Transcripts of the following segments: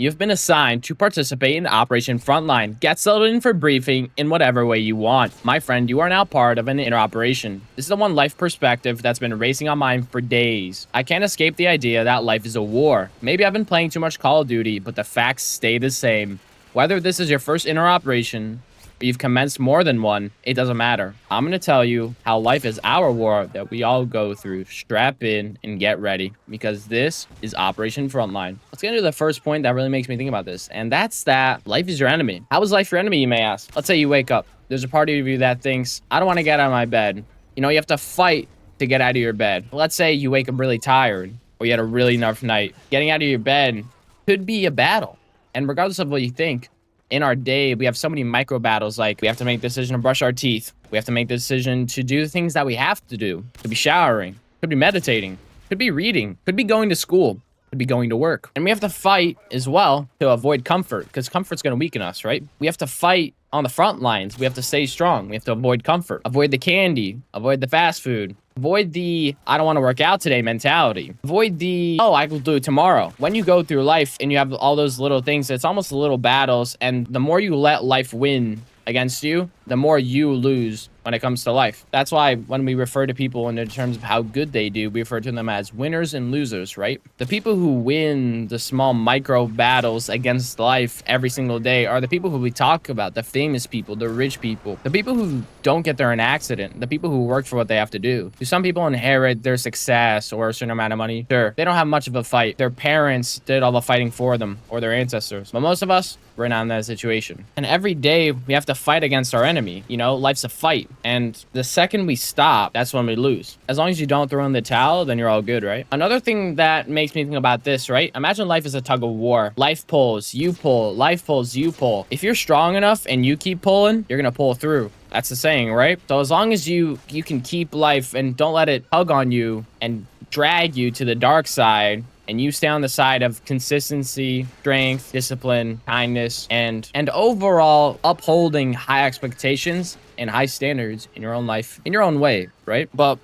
You've been assigned to participate in Operation Frontline. Get settled in for briefing in whatever way you want. My friend, you are now part of an inner operation. This is the one life perspective that's been racing on mine for days. I can't escape the idea that life is a war. Maybe I've been playing too much Call of Duty, but the facts stay the same. Whether this is your first inner operation, you've commenced more than one, it doesn't matter. I'm going to tell you how life is our war that we all go through. Strap in and get ready, because this is Operation Frontline. Let's get into the first point that really makes me think about this, and that's that life is your enemy. How is life your enemy, you may ask? Let's say you wake up. There's a part of you that thinks, I don't want to get out of my bed. You know, you have to fight to get out of your bed. Let's say you wake up really tired, or you had a really rough night. Getting out of your bed could be a battle. And regardless of what you think, in our day, we have so many micro battles, like we have to make the decision to brush our teeth. We have to make the decision to do the things that we have to do. Could be showering, could be meditating, could be reading, could be going to school, could be going to work. And we have to fight as well to avoid comfort, because comfort's going to weaken us, right? We have to fight on the front lines. We have to stay strong. We have to avoid comfort, avoid the candy, avoid the fast food, avoid the I don't want to work out today mentality, avoid the oh, I will do it tomorrow. When you go through life and you have all those little things, it's almost little battles, and the more you let life win against you, the more you lose when it comes to life. That's why when we refer to people in terms of how good they do, we refer to them as winners and losers, right? The people who win the small micro battles against life every single day are the people who we talk about, the famous people, the rich people, the people who don't get there in an accident, the people who work for what they have to do. Do some people inherit their success or a certain amount of money? Sure. They don't have much of a fight. Their parents did all the fighting for them, or their ancestors. But most of us, we're not in that situation. And every day we have to fight against our enemy. You know, life's a fight. And the second we stop, that's when we lose. As long as you don't throw in the towel, then you're all good, right? Another thing that makes me think about this, right? Imagine life is a tug of war. Life pulls, you pull, life pulls, you pull. If you're strong enough and you keep pulling, you're gonna pull through. That's the saying, right? So as long as you can keep life and don't let it tug on you and drag you to the dark side, and you stay on the side of consistency, strength, discipline, kindness, and overall upholding high expectations and high standards in your own life, in your own way, right? But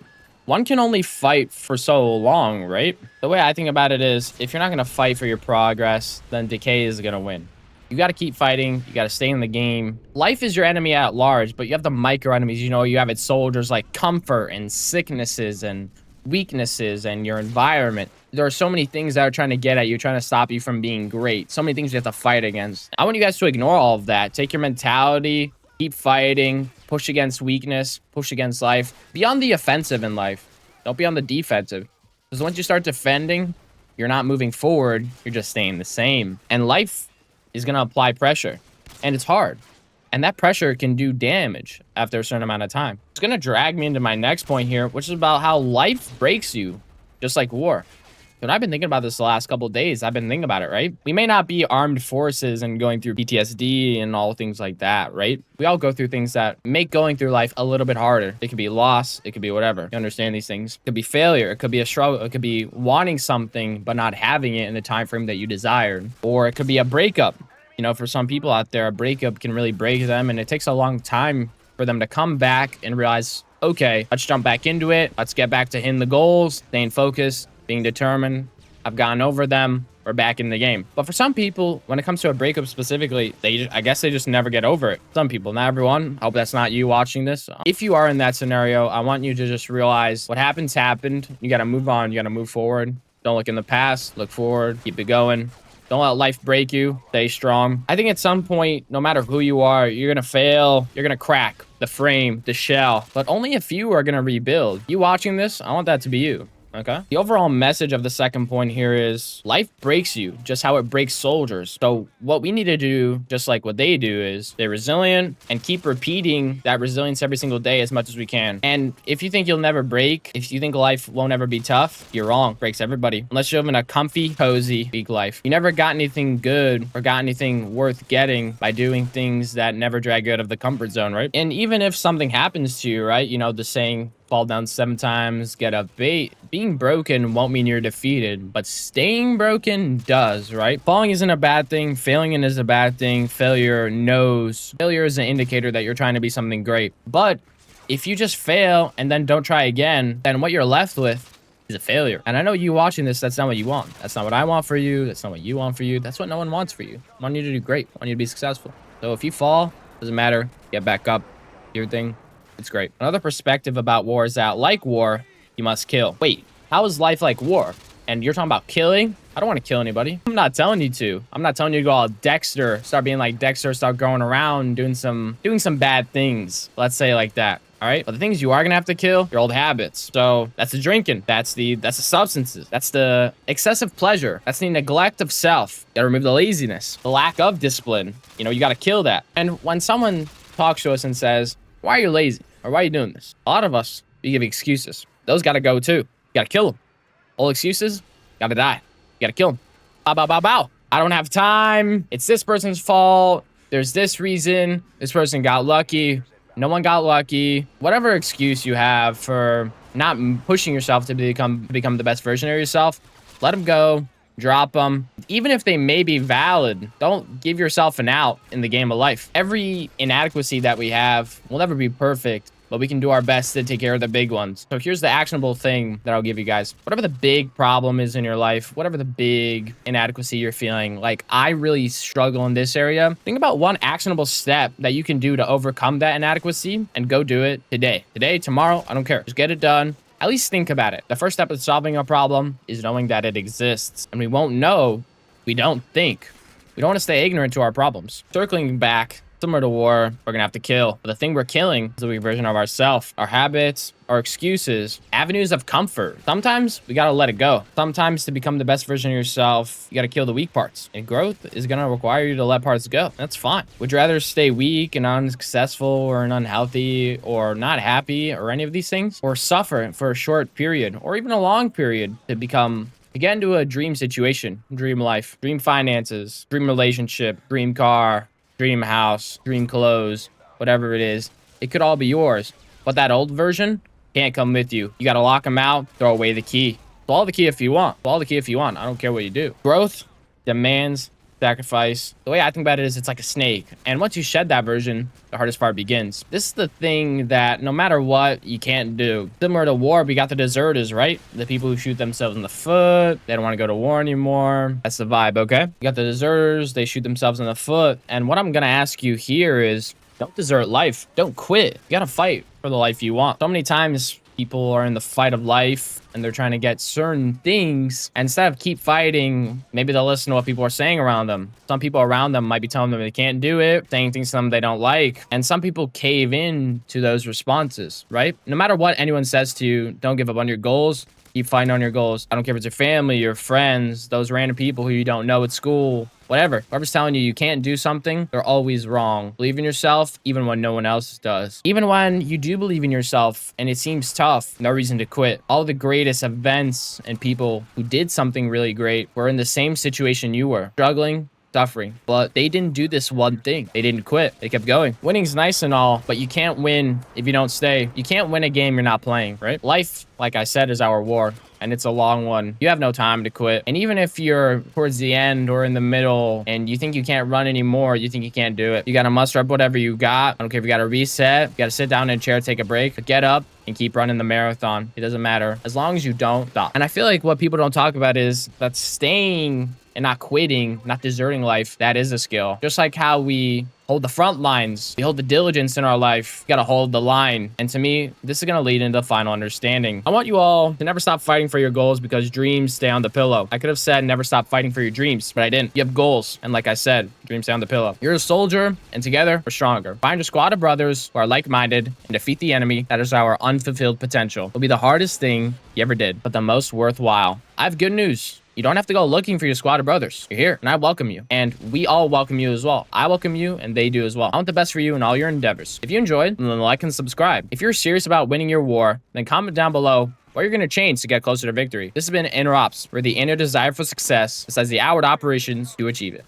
one can only fight for so long, right? The way I think about it is, if you're not going to fight for your progress, then decay is going to win. You got to keep fighting. You got to stay in the game. Life is your enemy at large, but you have the micro enemies. You know, you have its soldiers like comfort and sicknesses and weaknesses and your environment. There are so many things that are trying to get at you, trying to stop you from being great. So many things you have to fight against. I want you guys to ignore all of that. Take your mentality, keep fighting, push against weakness, push against life. Be on the offensive in life. Don't be on the defensive. Because once you start defending, you're not moving forward. You're just staying the same. And life is going to apply pressure. And it's hard. And that pressure can do damage after a certain amount of time. It's going to drag me into my next point here, which is about how life breaks you, just like war. And I've been thinking about this the last couple of days. I've been thinking about it, right? We may not be armed forces and going through PTSD and all things like that, right? We all go through things that make going through life a little bit harder. It could be loss. It could be whatever. You understand these things. It could be failure. It could be a struggle. It could be wanting something but not having it in the time frame that you desired. Or it could be a breakup. You know, for some people out there, a breakup can really break them, and it takes a long time for them to come back and realize, okay, let's jump back into it. Let's get back to hitting the goals, staying focused, being determined. I've gotten over them. We're back in the game. But for some people, when it comes to a breakup specifically, I guess they just never get over it. Some people, not everyone. I hope that's not you watching this. If you are in that scenario, I want you to just realize what happened. You got to move on. You got to move forward. Don't look in the past. Look forward. Keep it going. Don't let life break you. Stay strong. I think at some point, no matter who you are, you're going to fail. You're going to crack the frame, the shell. But only a few are going to rebuild. You watching this, I want that to be you. Okay. The overall message of the second point here is life breaks you, just how it breaks soldiers. So what we need to do, just like what they do, is stay resilient and keep repeating that resilience every single day as much as we can. And if you think you'll never break, if you think life won't ever be tough, you're wrong. It breaks everybody. Unless you're living a comfy, cozy, big life. You never got anything good or got anything worth getting by doing things that never drag you out of the comfort zone, right? And even if something happens to you, right? You know, the saying, fall down 7 times, get up 8. Being broken won't mean you're defeated, but staying broken does, right? Falling isn't a bad thing. Failing is a bad thing. Failure is an indicator that you're trying to be something great. But if you just fail and then don't try again, then what you're left with he's a failure. And I know you watching this, that's not what you want. That's not what I want for you. That's not what you want for you. That's what no one wants for you. I want you to do great. I want you to be successful. So if you fall, doesn't matter. Get back up. Do your thing. It's great. Another perspective about war is that, like war, you must kill. Wait, how is life like war? And you're talking about killing? I don't want to kill anybody. I'm not telling you to. I'm not telling you to go all Dexter, start being like Dexter, start going around doing some bad things. Let's say like that. All right. But the things you are going to have to kill, your old habits. So that's the drinking. That's the substances. That's the excessive pleasure. That's the neglect of self. You got to remove the laziness, the lack of discipline. You know, you got to kill that. And when someone talks to us and says, why are you lazy? Or why are you doing this? A lot of us, we give excuses. Those got to go too. You got to kill them. All excuses, got to die. You got to kill them. Bow, bow, bow, bow. I don't have time. It's this person's fault. There's this reason. This person got lucky. No one got lucky. Whatever excuse you have for not pushing yourself to become the best version of yourself, let them go. Drop them. Even if they may be valid, don't give yourself an out in the game of life. Every inadequacy that we have will never be perfect, but we can do our best to take care of the big ones. So here's the actionable thing that I'll give you guys. Whatever the big problem is in your life, whatever the big inadequacy you're feeling, like I really struggle in this area, think about one actionable step that you can do to overcome that inadequacy and go do it today. Today, tomorrow, I don't care. Just get it done. At least think about it. The first step of solving a problem is knowing that it exists. And we won't know, we don't think. We don't want to stay ignorant to our problems. Circling back, similar to war, we're going to have to kill. But the thing we're killing is a weak version of ourselves, our habits, our excuses, avenues of comfort. Sometimes we got to let it go. Sometimes to become the best version of yourself, you got to kill the weak parts. And growth is going to require you to let parts go. That's fine. Would you rather stay weak and unsuccessful or unhealthy or not happy or any of these things? Or suffer for a short period or even a long period to get into a dream situation, dream life, dream finances, dream relationship, dream car, dream house, dream clothes, whatever it is, it could all be yours. But that old version can't come with you. You got to lock them out, throw away the key. Swallow the key if you want. Swallow the key if you want. I don't care what you do. Growth demands sacrifice. The way I think about it is it's like a snake. And once you shed that version, the hardest part begins. This is the thing that no matter what, you can't do. Similar to war, we got the deserters, right? The people who shoot themselves in the foot. They don't want to go to war anymore. That's the vibe, okay? You got the deserters. They shoot themselves in the foot. And what I'm going to ask you here is don't desert life. Don't quit. You got to fight for the life you want. So many times people are in the fight of life and they're trying to get certain things. And instead of keep fighting, maybe they'll listen to what people are saying around them. Some people around them might be telling them they can't do it, saying things to them they don't like. And some people cave in to those responses, right? No matter what anyone says to you, don't give up on your goals. Keep fighting on your goals. I don't care if it's your family, your friends, those random people who you don't know at school, whatever. Whoever's telling you you can't do something, they're always wrong. Believe in yourself, even when no one else does. Even when you do believe in yourself and it seems tough, no reason to quit. All the greatest events and people who did something really great were in the same situation you were, struggling, suffering, but they didn't do this one thing. They didn't quit. They kept going. Winning's nice and all, but you can't win if you don't stay. You can't win a game you're not playing, right? Life, like I said, is our war, and it's a long one. You have no time to quit. And even if you're towards the end or in the middle and you think you can't run anymore, you think you can't do it, you got to muster up whatever you got. I don't care if you got to reset, you got to sit down in a chair, take a break, but get up and keep running the marathon. It doesn't matter as long as you don't stop. And I feel like what people don't talk about is that staying and not quitting, not deserting life, that is a skill. Just like how we hold the front lines, we hold the diligence in our life, you gotta hold the line. And to me, this is gonna lead into final understanding. I want you all to never stop fighting for your goals because dreams stay on the pillow. I could have said never stop fighting for your dreams, but I didn't. You have goals, and like I said, dreams stay on the pillow. You're a soldier, and together, we're stronger. Find a squad of brothers who are like-minded and defeat the enemy. That is our unfulfilled potential. It'll be the hardest thing you ever did, but the most worthwhile. I have good news. You don't have to go looking for your squad of brothers. You're here, and I welcome you. And we all welcome you as well. I welcome you, and they do as well. I want the best for you in all your endeavors. If you enjoyed, then like and subscribe. If you're serious about winning your war, then comment down below what you're going to change to get closer to victory. This has been Interops, where the inner desire for success decides the outward operations to achieve it.